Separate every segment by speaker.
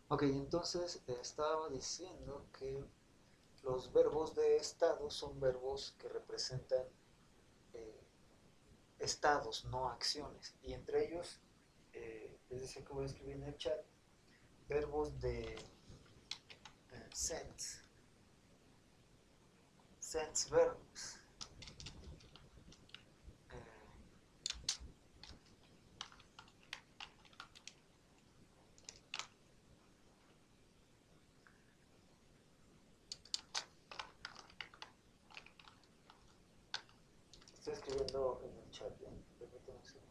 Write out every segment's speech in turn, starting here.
Speaker 1: Ok, entonces estaba diciendo que los verbos de estado son verbos que representan eh, estados, no acciones. Y entre ellos, les decía que voy a escribir en el chat, verbos de sense, sense verbs. Eh, Estoy escribiendo en el chat, ¿eh? Permítame un segundo.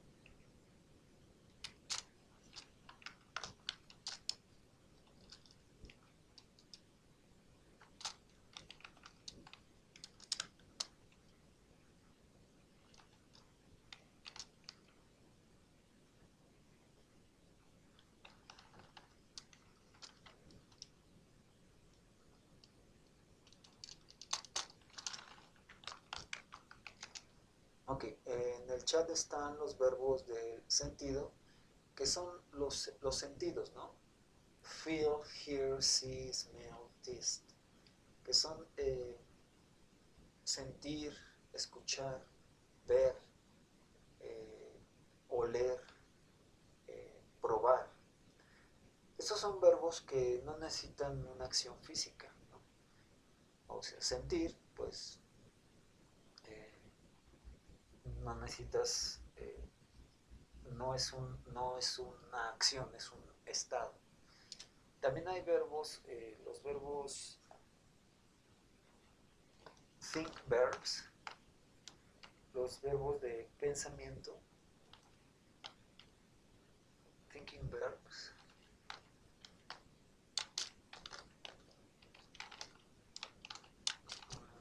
Speaker 1: Ok, en el chat están los verbos de sentido, que son los sentidos, ¿no? Feel, hear, see, smell, taste, que son sentir, escuchar, ver, oler, probar. Estos son verbos que no necesitan una acción física, ¿no? O sea, sentir, pues eh, no necesitas, no es una acción, es un estado. También hay verbos, los verbos think verbs, los verbos de pensamiento, thinking verbs.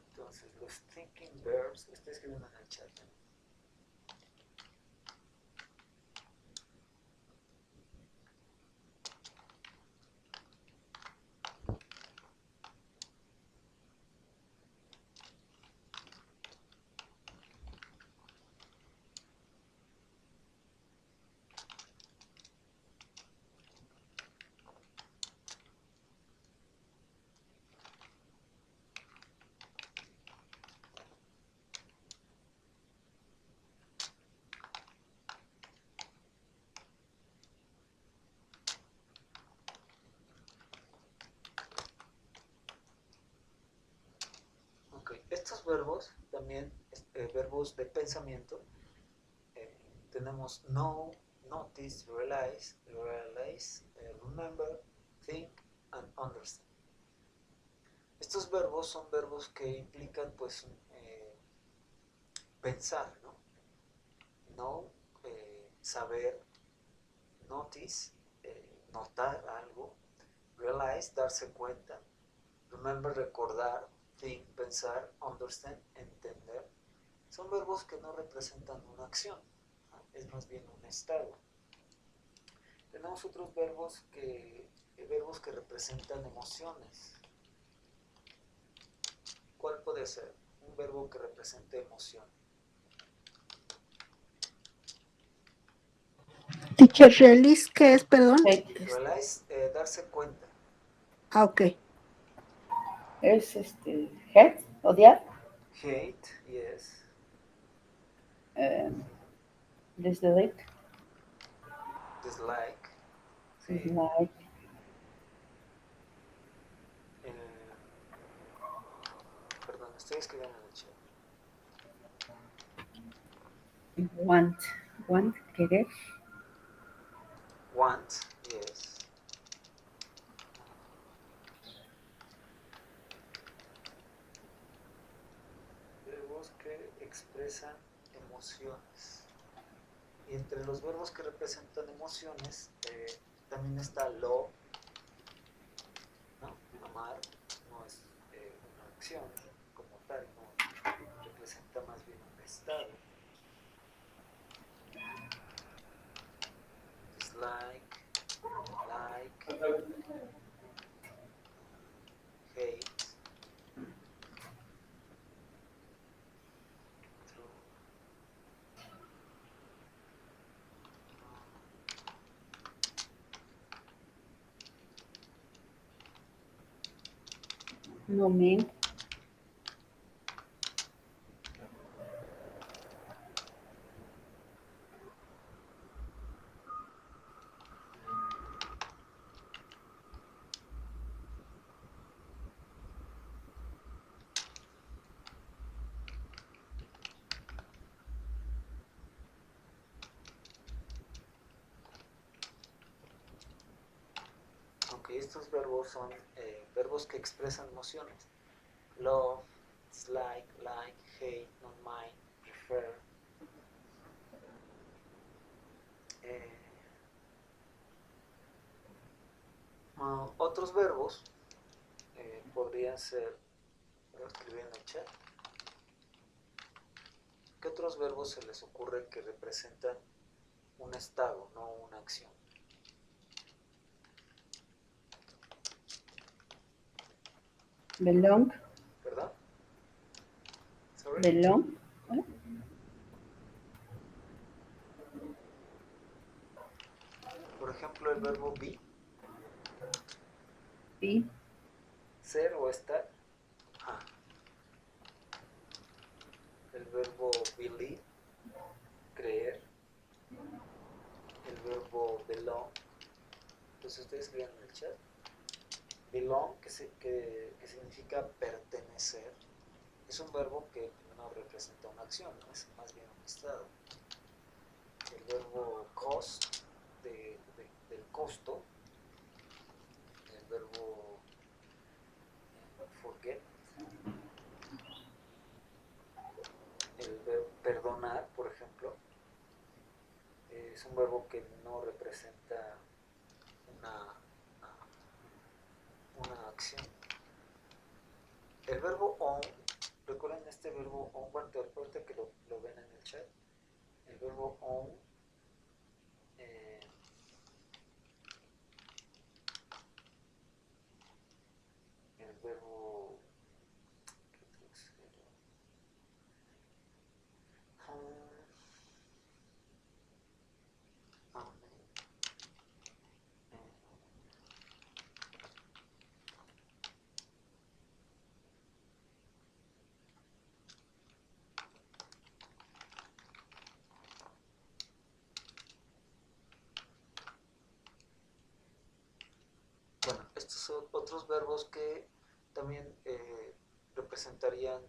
Speaker 1: Entonces, los thinking verbs, estoy escribiendo en el chat. Ok, estos verbos, también verbos de pensamiento, eh, tenemos know, notice, realize, remember, think and understand. Estos verbos son verbos que implican pues pensar, ¿no? Know, saber, notice, notar algo, realize, darse cuenta, remember, recordar, think, pensar, understand, entender. Son verbos que no representan una acción, ¿no? Es más bien un estado. Tenemos otros verbos que representan emociones. ¿Cuál puede ser? Un verbo que represente emoción.
Speaker 2: Teacher Relis, ¿qué es, perdón?
Speaker 1: Realize, darse cuenta.
Speaker 2: Ah, ok.
Speaker 3: Es hate, odiar.
Speaker 1: Hate, yes.
Speaker 3: Dislike.
Speaker 1: Dislike, sí.
Speaker 3: Dislike.
Speaker 1: Perdón, estoy escribiendo en el chat.
Speaker 3: Want. Want, querer.
Speaker 1: Want, yes. Verbos que expresan emociones. Y entre los verbos que representan emociones, también está love, ¿no? Amar no es una acción como tal, no representa más bien un estado. Dislike, like, hate, true.
Speaker 3: No mean.
Speaker 1: Aunque estos verbos son verbos que expresan emociones. Love, dislike, like, hate, not mind, prefer. Eh, Otros verbos podrían ser, voy a escribir en el chat, ¿qué otros verbos se les ocurre que representan un estado, no una acción?
Speaker 3: Belong.
Speaker 1: ¿Verdad? Sorry.
Speaker 3: Belong.
Speaker 1: Por ejemplo, el verbo be,
Speaker 3: Be.
Speaker 1: ser o estar. Ah. El verbo believe, creer. El verbo belong. Entonces ustedes escriban en el chat. Belong, que significa pertenecer, es un verbo que no representa una acción, ¿no? Es más bien un estado. El verbo cost, del costo. El verbo forget. El verbo perdonar, por ejemplo, es un verbo que no representa una, una acción. El verbo own, recuerden este verbo own, bueno, ahorita que lo ven en el chat, el verbo own el verbo bueno, estos son otros verbos que también representarían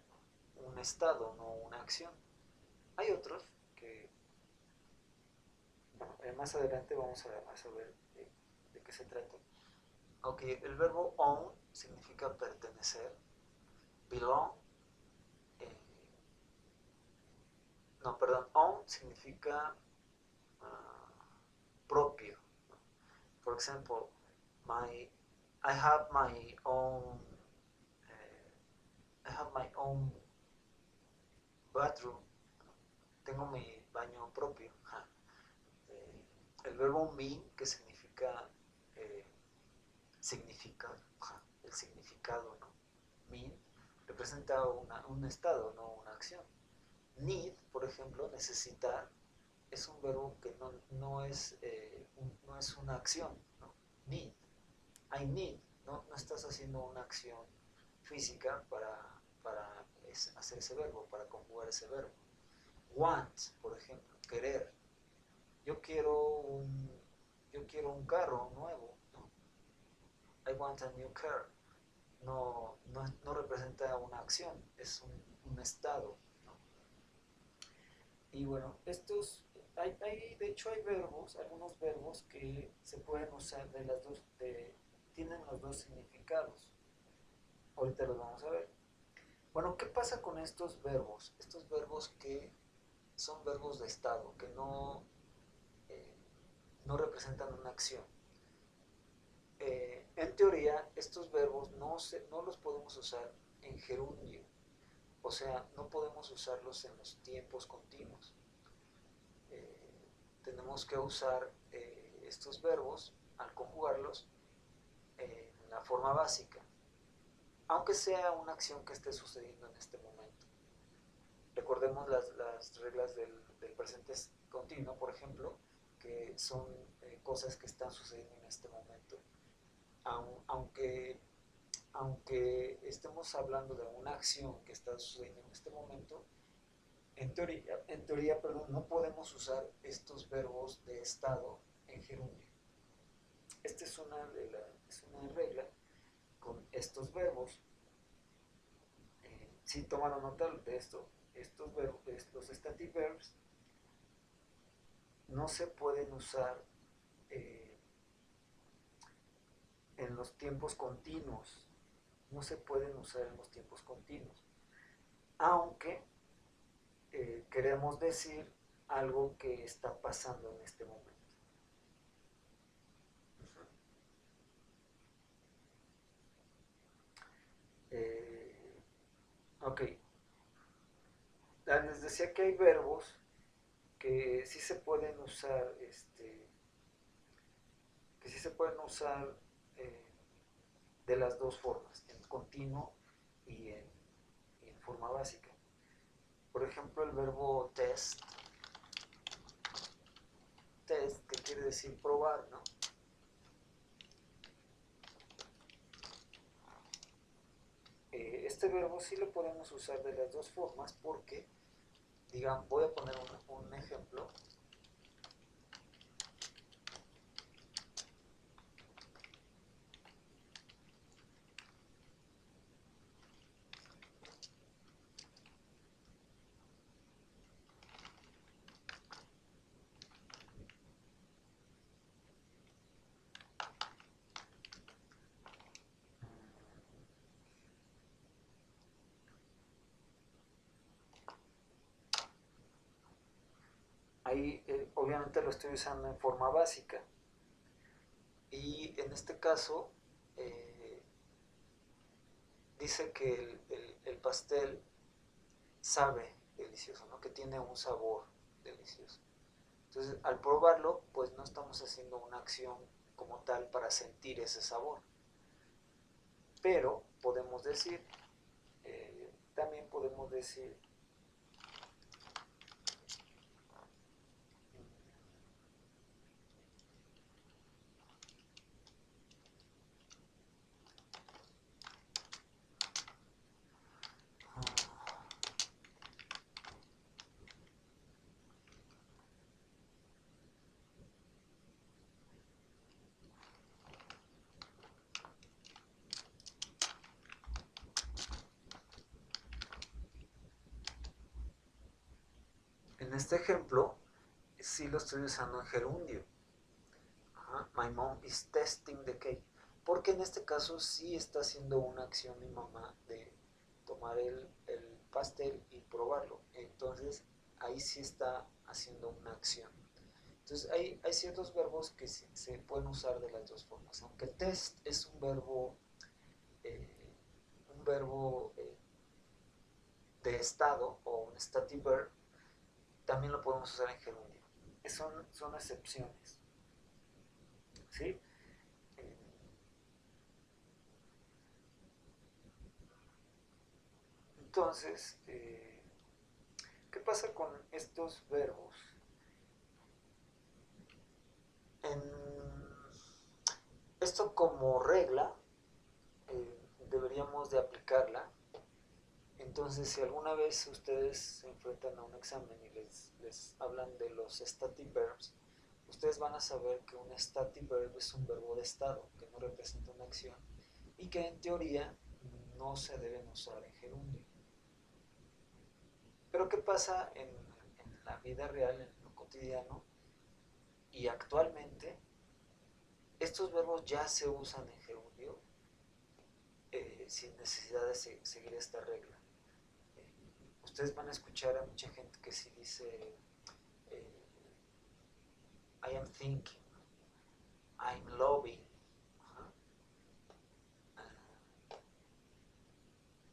Speaker 1: un estado, no una acción. Hay otros que, bueno, más adelante vamos a ver de qué se trata. Ok, el verbo own significa pertenecer, belong, eh, no, perdón, own significa propio. For example, I have my own I have my own bathroom. Tengo mi baño propio. El verbo mean, que significa significar, el significado, ¿no? Mean representa un estado, no una acción. Need, por ejemplo, necesitar, es un verbo que no es una acción, ¿no? Need, I need, no estás haciendo una acción física para hacer ese verbo, para conjugar ese verbo. Want, por ejemplo, querer. Yo quiero un carro nuevo, ¿no? I want a new car. No representa una acción, es un estado, ¿no? Y bueno, de hecho hay verbos, algunos verbos que se pueden usar tienen los dos significados. Ahorita los vamos a ver. Bueno, ¿qué pasa con estos verbos? Estos verbos que son verbos de estado, que no representan una acción. En teoría, estos verbos no los podemos usar en gerundio, o sea, no podemos usarlos en los tiempos continuos. Tenemos que usar estos verbos al conjugarlos en la forma básica, aunque sea una acción que esté sucediendo en este momento. Recordemos las reglas del presente continuo, por ejemplo, que son cosas que están sucediendo en este momento. aunque estemos hablando de una acción que está sucediendo en este momento, en teoría, perdón, no podemos usar estos verbos de estado en gerundio. Esta es una regla con estos verbos. Si tomaron nota de esto, estos verbos, los static verbs, no se pueden usar en los tiempos continuos. No se pueden usar en los tiempos continuos. Aunque queremos decir algo que está pasando en este momento. Ok. Les decía que hay verbos que sí se pueden usar, que sí se pueden usar de las dos formas, en continuo y en forma básica. Por ejemplo, el verbo test, que quiere decir probar, ¿no? Este verbo sí lo podemos usar de las dos formas porque, digamos, voy a poner un ejemplo. Ahí obviamente lo estoy usando en forma básica. Y en este caso dice que el pastel sabe delicioso, ¿no? Que tiene un sabor delicioso. Entonces, al probarlo, pues no estamos haciendo una acción como tal para sentir ese sabor. Pero podemos decir, también podemos decir, en este ejemplo, sí lo estoy usando en gerundio. My mom is testing the cake. Porque en este caso sí está haciendo una acción mi mamá de tomar el pastel y probarlo. Entonces ahí sí está haciendo una acción. Entonces hay ciertos verbos que se pueden usar de las dos formas. Aunque test es un verbo de estado o un static verb, también lo podemos usar en gerundio. Son excepciones. ¿Sí? Entonces, ¿qué pasa con estos verbos? En esto como regla deberíamos de aplicarla. Entonces, si alguna vez ustedes se enfrentan a un examen y les hablan de los static verbs, ustedes van a saber que un static verb es un verbo de estado, que no representa una acción y que en teoría no se deben usar en gerundio. Pero ¿qué pasa en la vida real, en lo cotidiano? Y actualmente estos verbos ya se usan en gerundio sin necesidad de seguir esta regla. Ustedes van a escuchar a mucha gente que si dice I am thinking, I'm loving,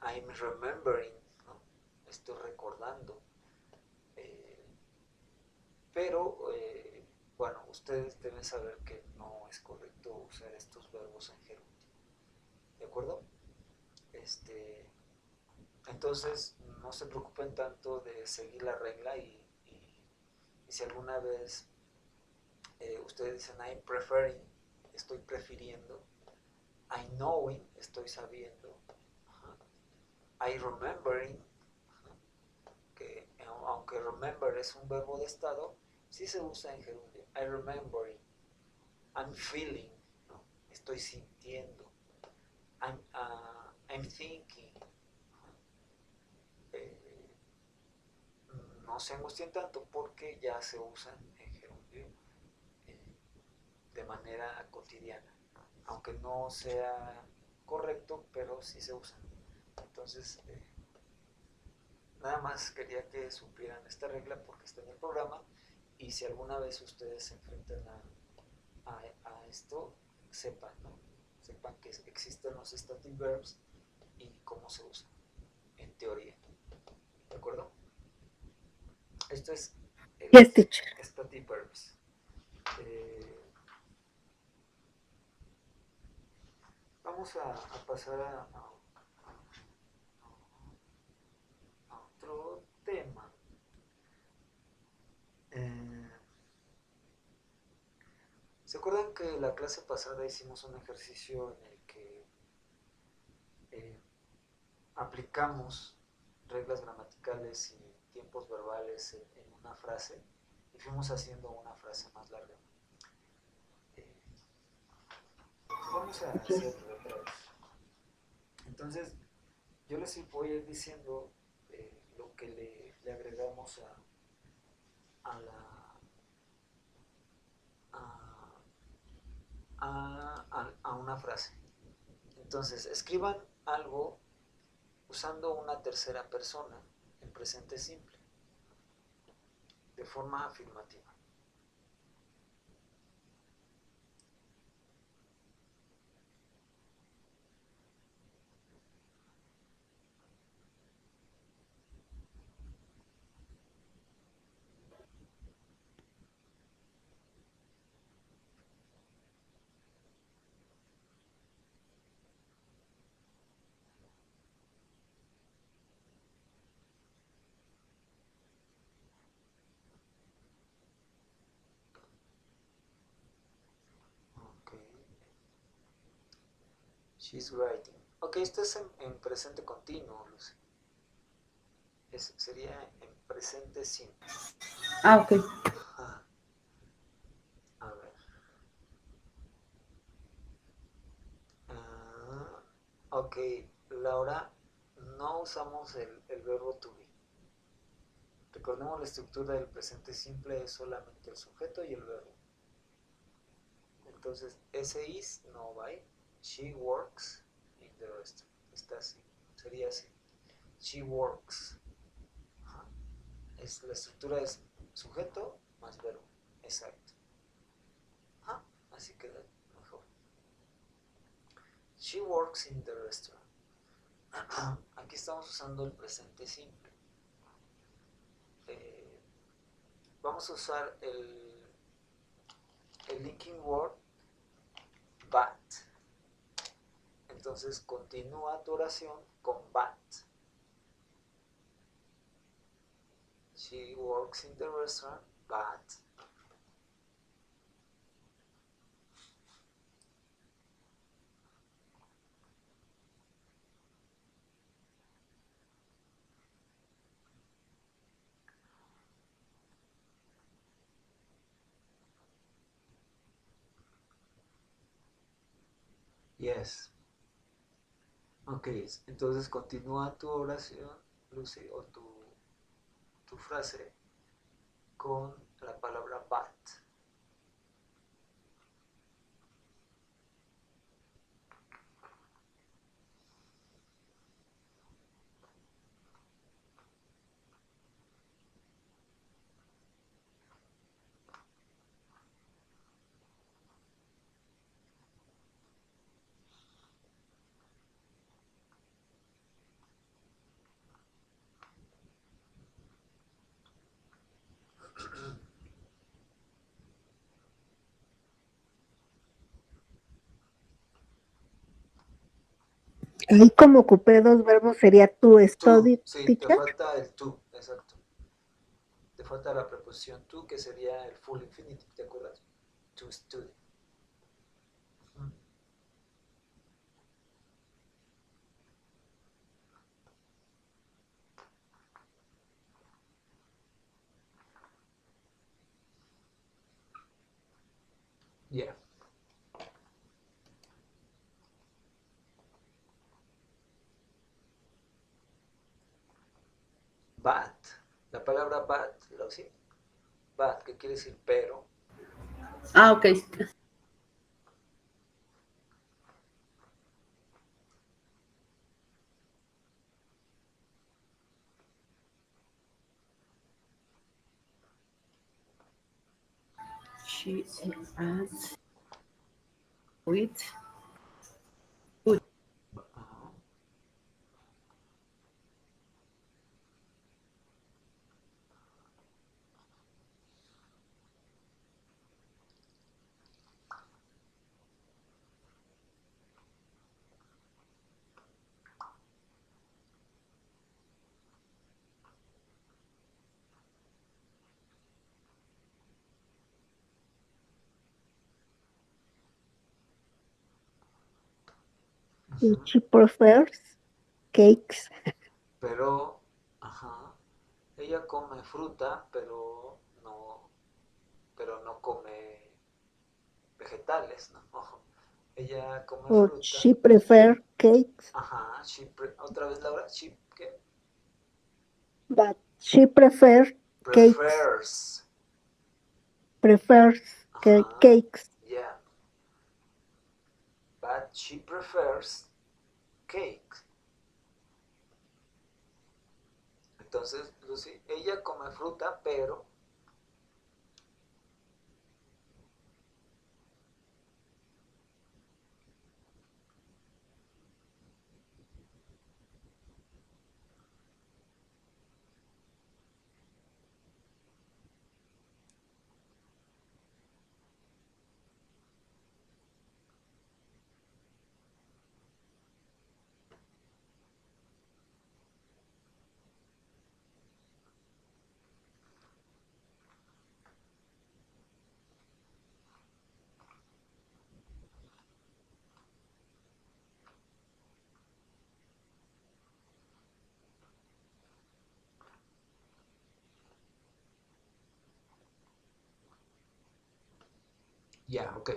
Speaker 1: I'm remembering, ¿no? Estoy recordando. Pero, bueno, ustedes deben saber que no es correcto usar estos verbos en gerundio. ¿De acuerdo? Entonces, no se preocupen tanto de seguir la regla y si alguna vez ustedes dicen I'm preferring, estoy prefiriendo, I'm knowing, estoy sabiendo. Ajá. I remembering, ajá, que aunque remember es un verbo de estado, sí se usa en gerundio. I remembering, I'm feeling, ¿no? Estoy sintiendo. I'm thinking. Eh, no se angustien tanto porque ya se usan en gerundio de manera cotidiana, aunque no sea correcto, pero sí se usan. Entonces, nada más quería que supieran esta regla porque está en el programa, y si alguna vez ustedes se enfrentan a esto, sepan, ¿no? Sepan que existen los static verbs y cómo se usan en teoría. ¿De acuerdo? Esto es
Speaker 2: Yes, teacher.
Speaker 1: static verbs. Vamos a pasar a otro tema. ¿Se acuerdan que la clase pasada hicimos un ejercicio en el que aplicamos reglas gramaticales y tiempos verbales en una frase y fuimos haciendo una frase más larga? Vamos a hacerlo otra vez. Entonces, yo les voy a ir diciendo lo que le agregamos a la a una frase. Entonces, escriban algo usando una tercera persona en presente simple, de forma afirmativa. Ok. She's writing. Ok, esto es en presente continuo, Lucy. Sería en presente simple.
Speaker 3: Ah, ok.
Speaker 1: A ver. Ok, Laura, no usamos el verbo to be. Recordemos la estructura del presente simple es solamente el sujeto y el verbo. Entonces, ese is no va ahí. She works in the restaurant. Está así. Sería así. She works. Ajá. La estructura es sujeto más verbo. Exacto. Ajá. Así queda mejor. She works in the restaurant. Aquí estamos usando el presente simple. Vamos a usar el linking word but. Entonces continúa tu oración con but. She works in the restaurant, but. Yes. Ok, entonces continúa tu oración, Lucy, o tu frase con la palabra but.
Speaker 2: Ahí como ocupé dos verbos sería tu
Speaker 1: Tú,
Speaker 2: study,
Speaker 1: sí, te
Speaker 2: teacher.
Speaker 1: falta el tú, exacto. Te falta la preposición tú, que sería el full infinitive, ¿te acuerdas? To study. Yeah. But. La palabra but, ¿sí? But, que quiere decir pero.
Speaker 3: Ah, ok. She adds with food.
Speaker 1: Ajá. Ujú.
Speaker 2: She prefers cakes.
Speaker 1: Pero, ajá, ella come fruta, pero no come vegetales, ¿no? Ella come
Speaker 2: Or
Speaker 1: fruta.
Speaker 2: she prefers cakes,
Speaker 1: Ajá, otra vez Laura, ¿qué?
Speaker 2: but she prefers cakes.
Speaker 1: Prefers.
Speaker 2: Prefers
Speaker 1: Ajá,
Speaker 2: cakes.
Speaker 1: yeah. But she prefers cake. Entonces, Lucy, ella come fruta, pero ya, ok.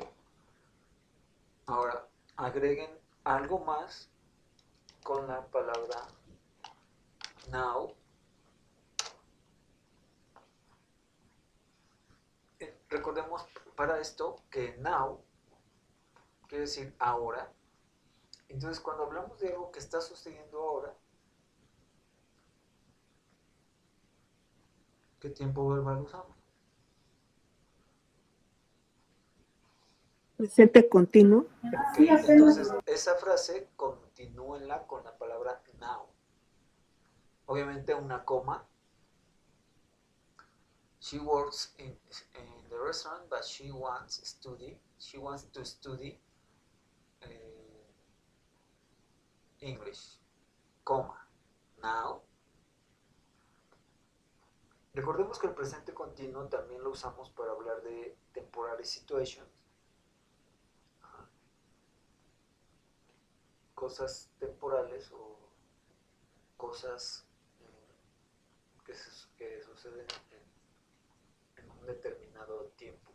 Speaker 1: Ahora, agreguen algo más con la palabra now. Recordemos para esto que now quiere decir ahora. Entonces, cuando hablamos de algo que está sucediendo ahora, ¿qué tiempo verbal usamos?
Speaker 2: Presente continuo.
Speaker 1: Ok, entonces esa frase continúenla con la palabra now. Obviamente una coma. She works in the restaurant, but she wants to study English, coma. Now. Recordemos que el presente continuo también lo usamos para hablar de temporary situations. Cosas temporales o cosas que suceden en un determinado tiempo.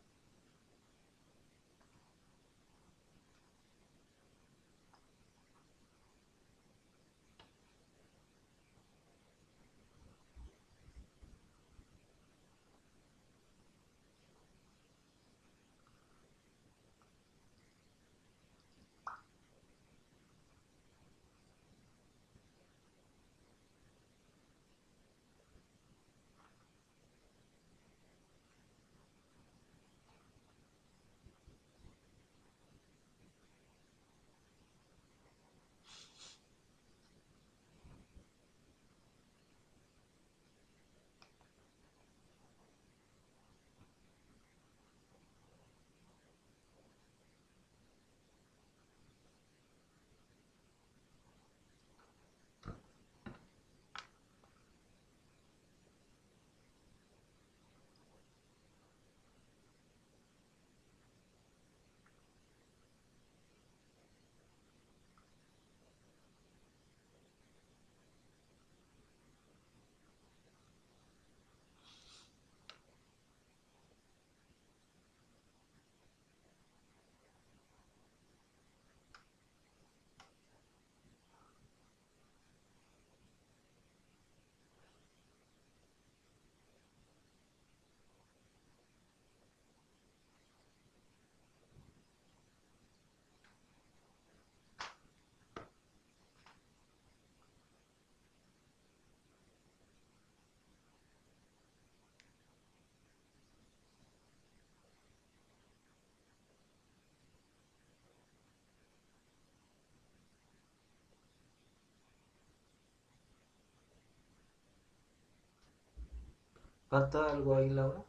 Speaker 1: ¿Falta algo ahí, Laura?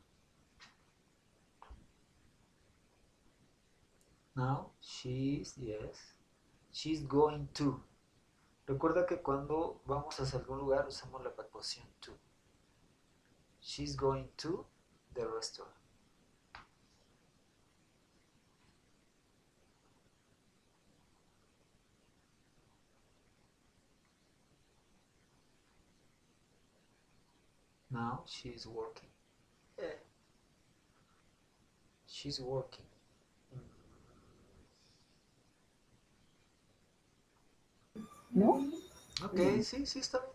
Speaker 1: Now, yes. She's going to. Recuerda que cuando vamos hacia algún lugar usamos la preposición to. She's going to the restaurant. Now she's working. She's working.
Speaker 3: ¿No?
Speaker 1: Ok, sí, sí está bien.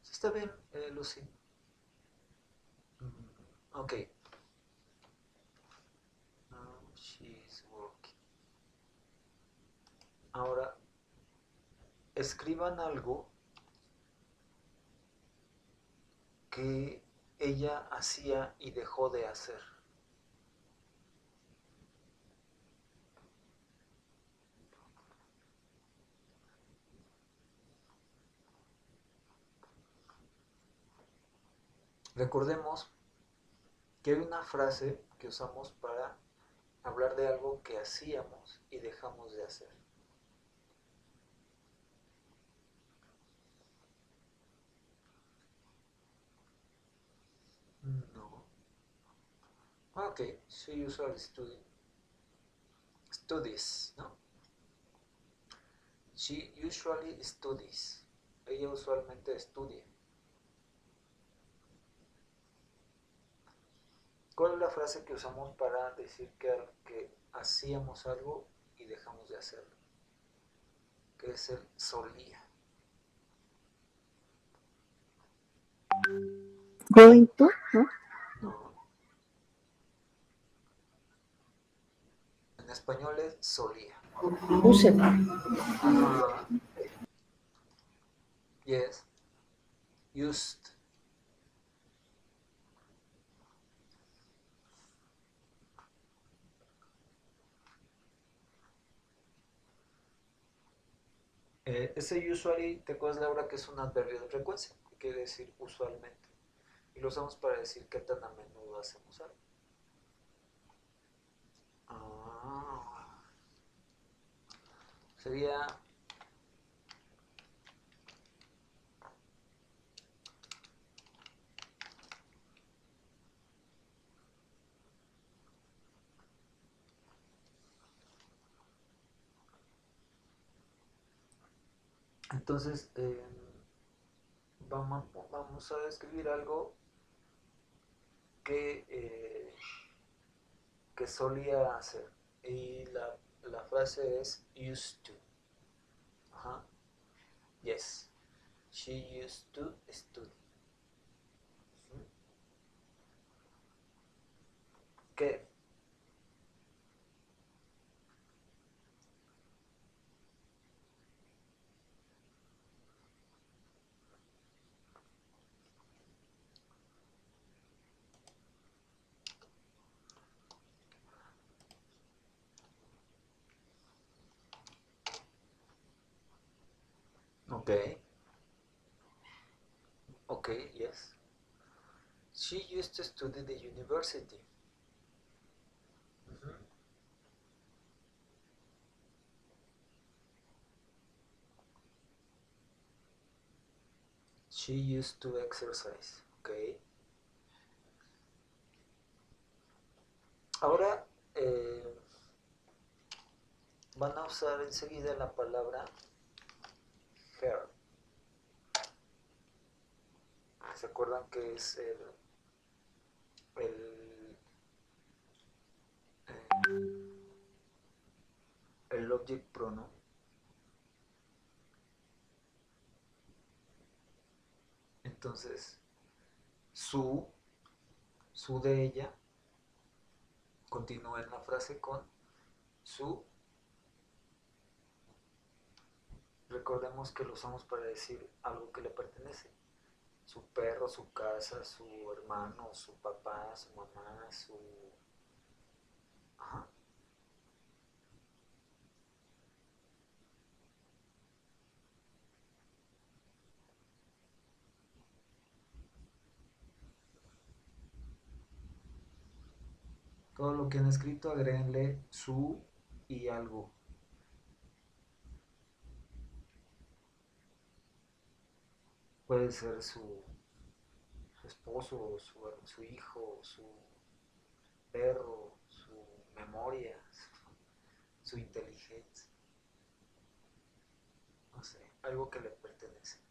Speaker 1: Sí está bien, Lucy. Ok. Now she's working. Ahora, escriban algo que ella hacía y dejó de hacer. Recordemos que hay una frase que usamos para hablar de algo que hacíamos y dejamos de hacer. No. Ok, she usually studies, ¿no? She usually studies. Ella usualmente estudia. ¿Cuál es la frase que usamos para decir que hacíamos algo y dejamos de hacerlo? Que es el solía.
Speaker 2: Going to, ¿no?
Speaker 1: No. En español es solía.
Speaker 3: Use.
Speaker 1: Ajá. Yes. Used. Ese usually, ¿te acuerdas, Laura, que es un adverbio de frecuencia? Que quiere decir usualmente. Y lo usamos para decir qué tan a menudo hacemos algo. Ah. Sería entonces vamos a escribir algo que solía hacer. Y la frase es used to. Ajá. Yes. She used to study. ¿Qué? Ok. Ok, yes. She used to study the university. Ujú. She used to exercise. Ok. Ahora van a usar enseguida la palabra her. ¿Se acuerdan que es el object pronoun? Entonces, su de ella, continúa en la frase con su. Recordemos que lo usamos para decir algo que le pertenece. Su perro, su casa, su hermano, su papá, su mamá, su... Ajá. Todo lo que han escrito, agréguenle su y algo. Puede ser su esposo, su hijo, su perro, su memoria, su inteligencia. No sé, algo que le pertenece.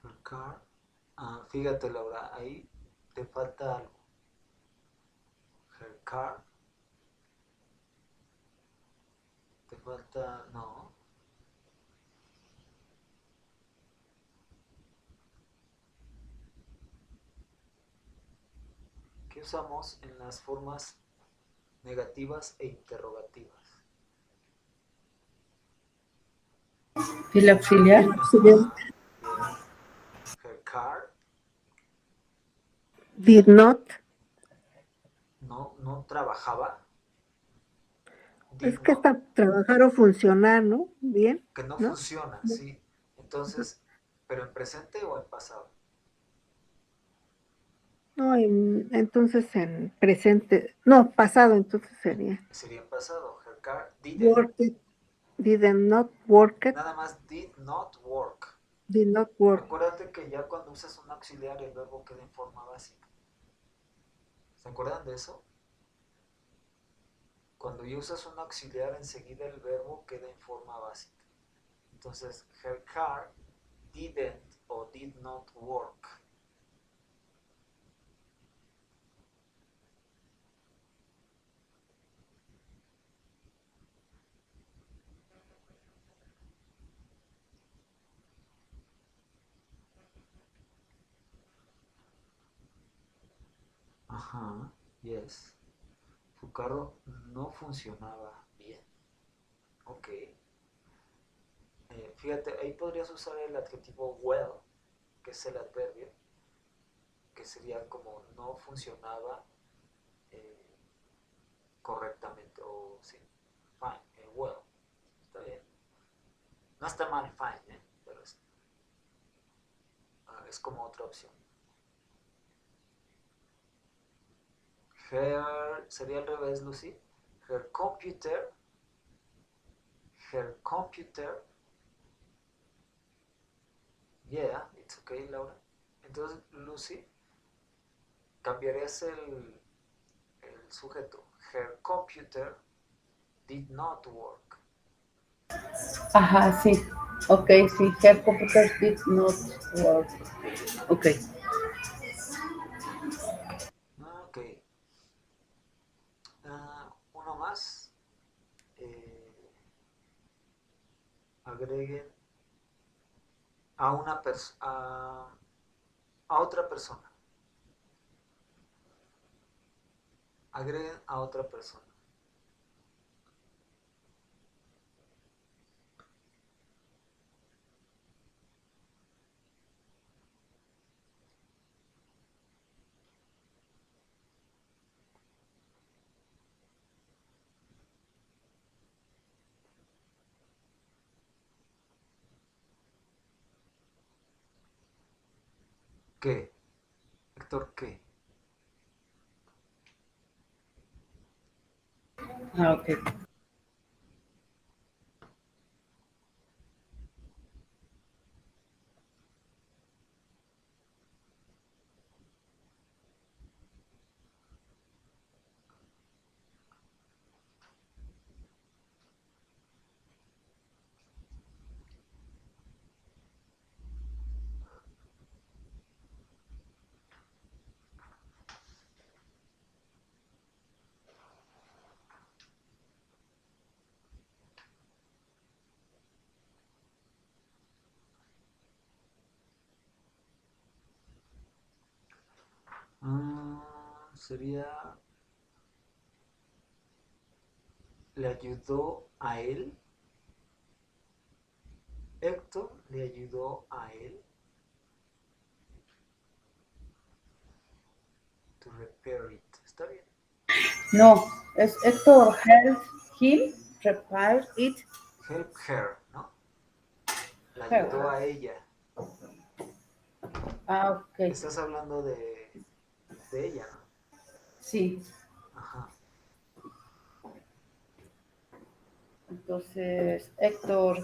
Speaker 1: Her car. Ah, fíjate, Laura, ahí te falta algo. Her car. Te falta. No. ¿Qué usamos en las formas negativas e interrogativas?
Speaker 3: El auxiliar.
Speaker 2: Auxiliar.
Speaker 1: Bien. Her car.
Speaker 2: Did not.
Speaker 1: No trabajaba.
Speaker 2: Es
Speaker 1: Did
Speaker 2: que
Speaker 1: not.
Speaker 2: está trabajar o funcionar, ¿no? Bien,
Speaker 1: Que no
Speaker 2: ¿no?
Speaker 1: funciona, sí. Entonces, ¿pero en presente o en pasado?
Speaker 2: No, entonces en presente, no, pasado, entonces sería.
Speaker 1: Sería en pasado. Her car didn't.
Speaker 2: Work it, did not work it,
Speaker 1: Nada más did not work.
Speaker 2: did not work.
Speaker 1: Acuérdate que ya cuando usas un auxiliar el verbo queda en forma básica. ¿Se acuerdan de eso? Cuando ya usas un auxiliar enseguida el verbo queda en forma básica. Entonces, her car didn't o did not work. Ajá, yes. Su carro no funcionaba bien. Ok. Fíjate, ahí podrías usar el adjetivo well, que es el adverbio, que sería como no funcionaba eh, correctamente o sí, fine, well, está bien. No está mal fine, pero es como otra opción. Her sería al revés, Lucy. Her computer, her computer, yeah, it's okay, Laura. Entonces, Lucy, cambiarías el sujeto. Her computer did not work.
Speaker 3: Ajá, sí. Ok, sí. Her computer did not work. Ok.
Speaker 1: Ok. Uno más. Agreguen a una a otra persona. Agreguen a otra persona. ¿Qué? Héctor, ¿qué?
Speaker 3: Ah, ok.
Speaker 1: Sería, le ayudó a él. Héctor le ayudó a él to repair it. ¿Está bien?
Speaker 3: No, es Héctor helped him repair it.
Speaker 1: Help her, ¿no? Le
Speaker 3: Her.
Speaker 1: ayudó a ella.
Speaker 3: Ah, ok.
Speaker 1: Estás hablando de ella, ¿no?
Speaker 3: Sí.
Speaker 1: Ajá.
Speaker 3: Entonces, Héctor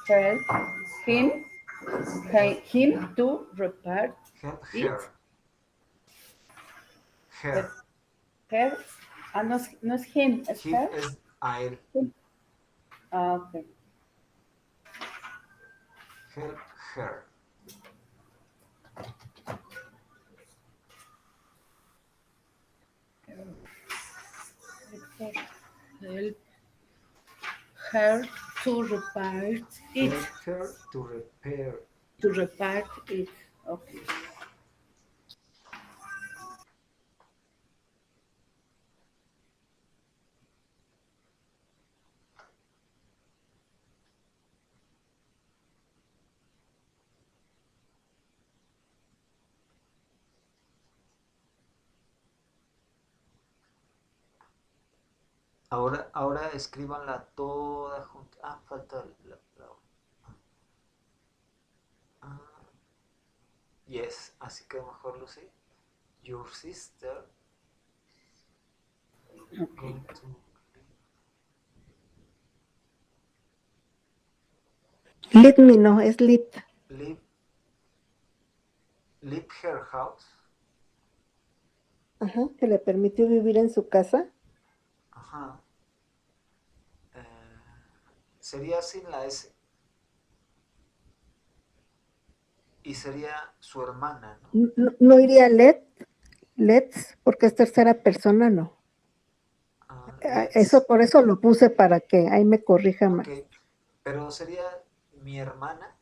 Speaker 3: helped him to repair
Speaker 1: Help
Speaker 3: it.
Speaker 1: her. Her.
Speaker 3: Her. Ah, no es him, es
Speaker 1: Him
Speaker 3: her.
Speaker 1: es a él.
Speaker 3: Ah, ok.
Speaker 1: Help her.
Speaker 3: Héctor help her to repair it.
Speaker 1: Help her to repair.
Speaker 3: To repair it. Okay.
Speaker 1: Ahora escríbanla toda junta. Falta yes, así que mejor Lucy. Your sister going to
Speaker 2: Let me no, es lit.
Speaker 1: leave her house.
Speaker 2: Ajá, que le permitió vivir en su casa.
Speaker 1: Ajá. Sería sin la S. Y sería su hermana, ¿no?
Speaker 2: No iría let's, porque es tercera persona, no. Eso,
Speaker 1: Let's.
Speaker 2: por eso lo puse para que ahí me corrija más.
Speaker 1: Ok. Pero sería mi hermana.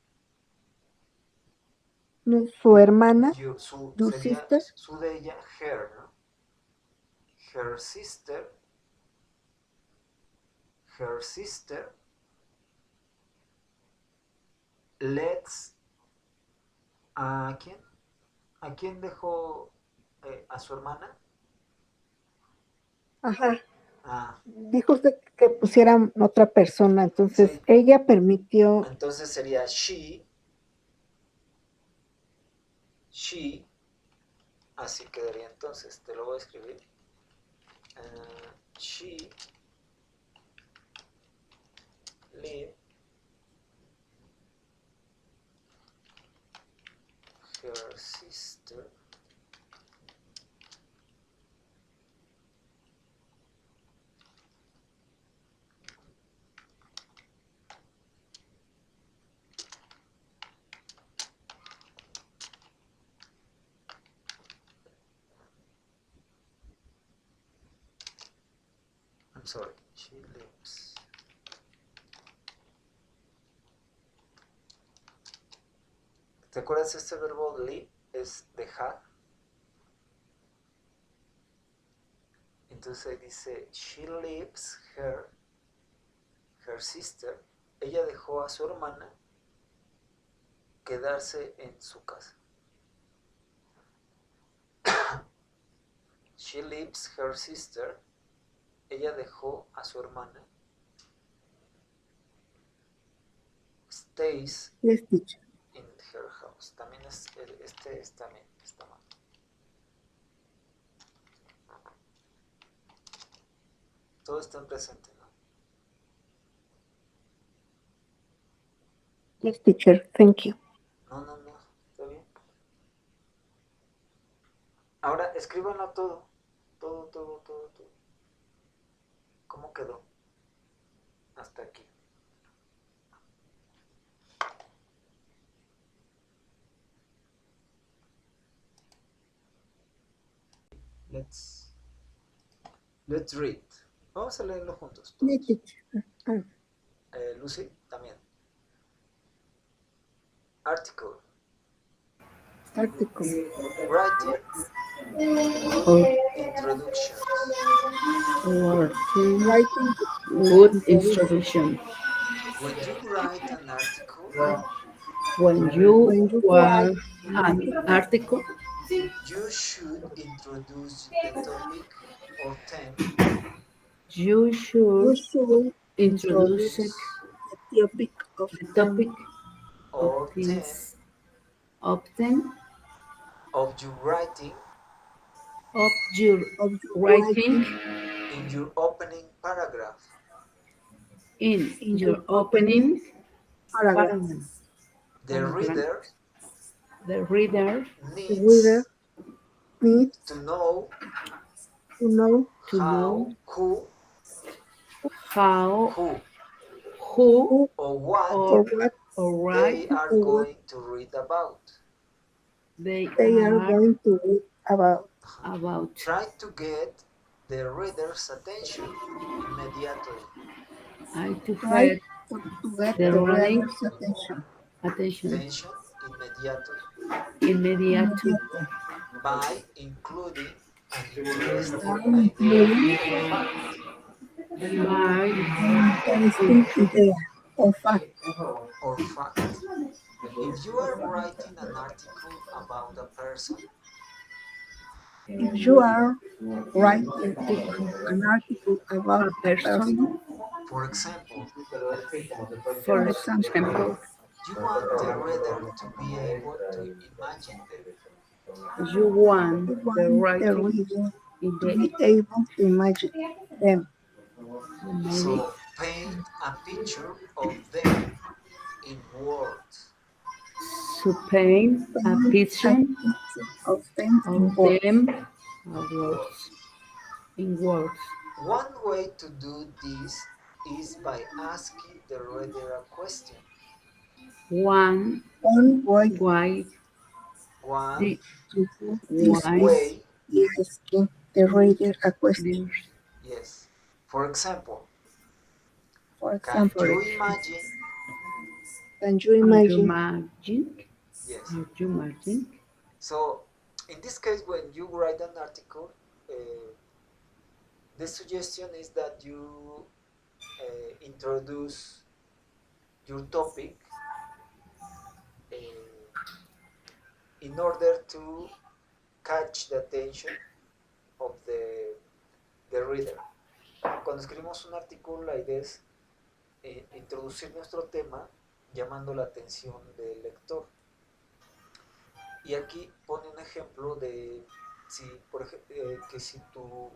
Speaker 2: No, su hermana, your
Speaker 1: Sería
Speaker 2: sister.
Speaker 1: su de ella, her, ¿no? Her sister. Her sister. Let's. ¿A quién? ¿A quién dejó a su hermana?
Speaker 2: Ajá.
Speaker 1: Ah,
Speaker 2: Dijo usted que pusieran otra persona, entonces
Speaker 1: sí.
Speaker 2: ella permitió.
Speaker 1: Entonces sería she, así quedaría entonces, te lo voy a escribir. She leave her sister I'm sorry, she lives. ¿Te acuerdas este verbo live? Es dejar. Entonces ahí dice, she leaves her sister. Ella dejó a su hermana quedarse en su casa. She leaves her sister. Ella dejó a su hermana. Stays
Speaker 2: Yes, teacher.
Speaker 1: in her house. También también está mal. Todo está en presente, ¿no?
Speaker 2: Yes, teacher. Thank you.
Speaker 1: No, está bien. Ahora escríbanlo todo. Todo. ¿Cómo quedó? Hasta aquí. Let's read. Vamos a leerlo juntos,
Speaker 2: Yes,
Speaker 1: todos.
Speaker 2: teacher. Ah,
Speaker 1: Lucy, también. Article.
Speaker 2: article.
Speaker 1: Writing Good introductions.
Speaker 3: Writing.
Speaker 2: Writing
Speaker 3: Good
Speaker 2: introduction.
Speaker 3: introduction.
Speaker 1: When you write an article,
Speaker 3: When you
Speaker 2: When you
Speaker 3: write
Speaker 2: write an
Speaker 3: an
Speaker 2: article,
Speaker 3: article,
Speaker 1: you should introduce the topic or theme
Speaker 3: you should
Speaker 2: you should
Speaker 3: introduce
Speaker 2: introduce the topic of
Speaker 3: the
Speaker 2: them
Speaker 3: topic of
Speaker 1: or theme
Speaker 3: this often
Speaker 1: of your writing
Speaker 3: of your
Speaker 2: of your
Speaker 3: writing
Speaker 2: writing
Speaker 1: in your opening paragraph.
Speaker 3: in
Speaker 2: in your
Speaker 3: your
Speaker 2: opening
Speaker 3: opening
Speaker 2: paragraph.
Speaker 3: paragraph.
Speaker 1: The reader
Speaker 3: The reader
Speaker 2: The reader
Speaker 1: needs
Speaker 2: needs
Speaker 1: to know
Speaker 2: to know
Speaker 3: to know
Speaker 1: how,
Speaker 3: how,
Speaker 1: who,
Speaker 3: who,
Speaker 2: who
Speaker 1: or what
Speaker 2: or
Speaker 3: or
Speaker 2: what
Speaker 3: or what
Speaker 1: they are
Speaker 2: or what
Speaker 1: going to read about.
Speaker 3: they
Speaker 2: they are
Speaker 3: are
Speaker 2: going to read about.
Speaker 3: about.
Speaker 1: Try to get the reader's attention immediately.
Speaker 3: I to
Speaker 2: Try
Speaker 3: get
Speaker 2: to get
Speaker 3: the
Speaker 2: the
Speaker 3: running
Speaker 2: reader's attention
Speaker 3: attention
Speaker 1: Attention immediately
Speaker 3: immediately
Speaker 2: immediately
Speaker 1: by including an interesting
Speaker 2: by
Speaker 1: idea
Speaker 2: including
Speaker 1: or fact.
Speaker 3: by
Speaker 2: an interesting idea or fact.
Speaker 1: Or fact. If you are writing an article about a person,
Speaker 2: If you are writing an article about
Speaker 3: a
Speaker 2: a
Speaker 3: person.
Speaker 2: person,
Speaker 1: for example,
Speaker 3: For
Speaker 2: for example,
Speaker 3: example,
Speaker 1: you want the reader to be able to imagine them.
Speaker 3: you want
Speaker 2: you
Speaker 3: the
Speaker 2: want the
Speaker 3: writing
Speaker 2: reader
Speaker 3: in
Speaker 2: to
Speaker 3: the
Speaker 2: be able to imagine them.
Speaker 3: maybe
Speaker 1: So paint a picture of them in words.
Speaker 3: to paint a
Speaker 2: Paint a
Speaker 3: picture
Speaker 2: picture of them in
Speaker 3: of
Speaker 2: words.
Speaker 3: them
Speaker 1: Words.
Speaker 3: in words.
Speaker 1: One way to do this is by asking the reader a question.
Speaker 3: One
Speaker 2: One way
Speaker 3: why
Speaker 1: One
Speaker 3: the
Speaker 2: to do this
Speaker 3: why
Speaker 2: is
Speaker 1: way,
Speaker 2: asking the reader a question.
Speaker 3: there's
Speaker 1: yes. For example,
Speaker 2: For
Speaker 1: can
Speaker 2: example,
Speaker 1: you imagine?
Speaker 2: can you
Speaker 3: are you
Speaker 2: imagine?
Speaker 3: imagine?
Speaker 1: Yes.
Speaker 3: Are you imagine?
Speaker 1: So, in this case, when you write an article, the suggestion is that you introduce your topic in order to catch the attention of the reader. Cuando escribimos un artículo, la idea es introducir nuestro tema llamando la atención del lector. Y aquí pone un ejemplo de si, por ejemplo, que si tú,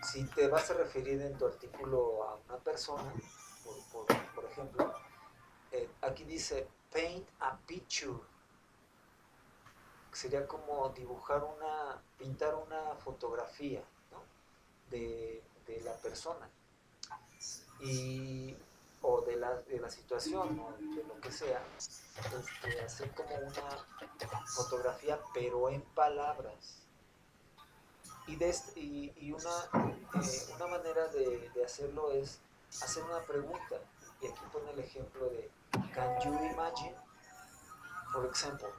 Speaker 1: si te vas a referir en tu artículo a una persona, por ejemplo, aquí dice paint a picture, que sería como pintar una fotografía, ¿no? de la persona o de la situación o de lo que sea, hacer como una fotografía pero en palabras. Y una manera de hacerlo es hacer una pregunta. Y aquí pone el ejemplo de can you imagine? For example,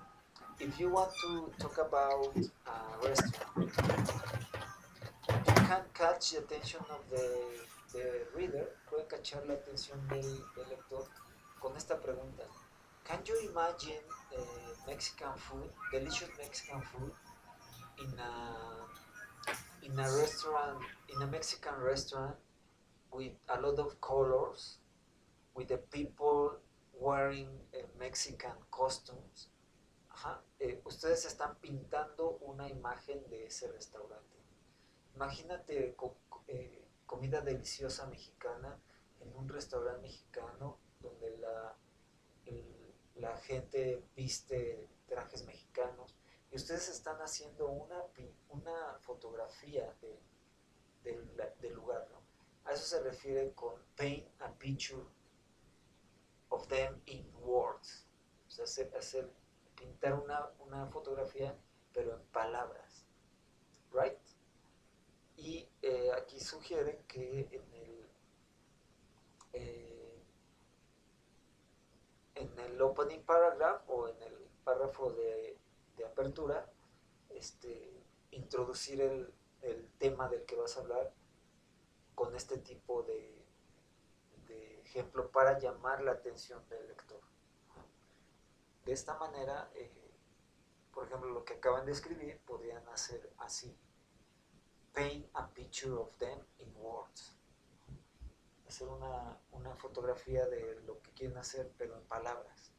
Speaker 1: if you want to talk about a restaurant, you can catch the attention of the reader, puede cachar la atención del lector con esta pregunta. Can you imagine Mexican food, delicious Mexican food in a restaurant, in a Mexican restaurant with a lot of colors, with the people wearing Mexican costumes? Ajá. Ustedes están pintando una imagen de ese restaurante. Imagínate comida deliciosa mexicana en un restaurante mexicano donde la gente viste trajes mexicanos y ustedes están haciendo una fotografía del lugar, ¿no? A eso se refiere con paint a picture of them in words. O sea, pintar una fotografía pero en palabras, right? Y aquí sugieren que en el opening paragraph o en el párrafo de apertura, introducir el tema del que vas a hablar con este tipo de ejemplo para llamar la atención del lector. De esta manera, por ejemplo, lo que acaban de escribir podrían hacer así: paint a picture of them in words. Hacer una fotografía de lo que quieren hacer, pero en palabras.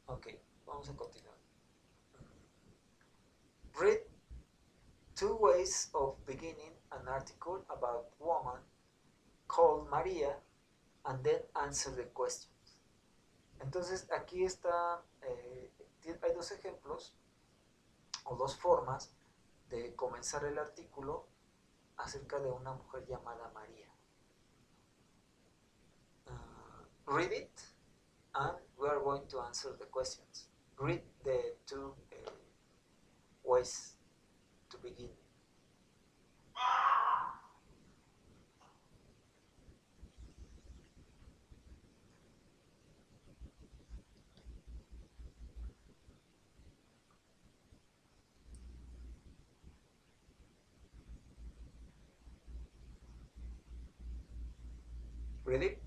Speaker 1: Ok, vamos a continuar. Read 2 ways of beginning an article about a woman called Maria and then answer the questions. Entonces aquí está, hay 2 ejemplos o 2 formas de comenzar el artículo acerca de una mujer llamada María. Read it and we are going to answer the questions. Read the 2 ways to begin. Read it.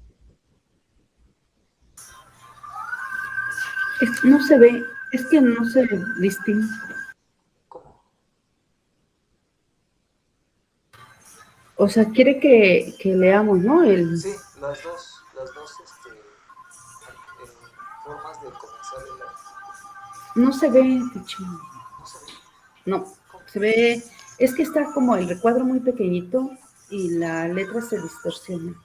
Speaker 3: No se ve, es que no se distingue.
Speaker 1: ¿Cómo?
Speaker 3: O sea, quiere que leamos, ¿no?
Speaker 1: Sí, las dos formas de comenzar el artículo.
Speaker 3: No se ve, Ticho.
Speaker 1: ¿No se ve?
Speaker 3: No,
Speaker 1: ¿Cómo?
Speaker 3: se ve, es que está como el recuadro muy pequeñito y la letra se distorsiona.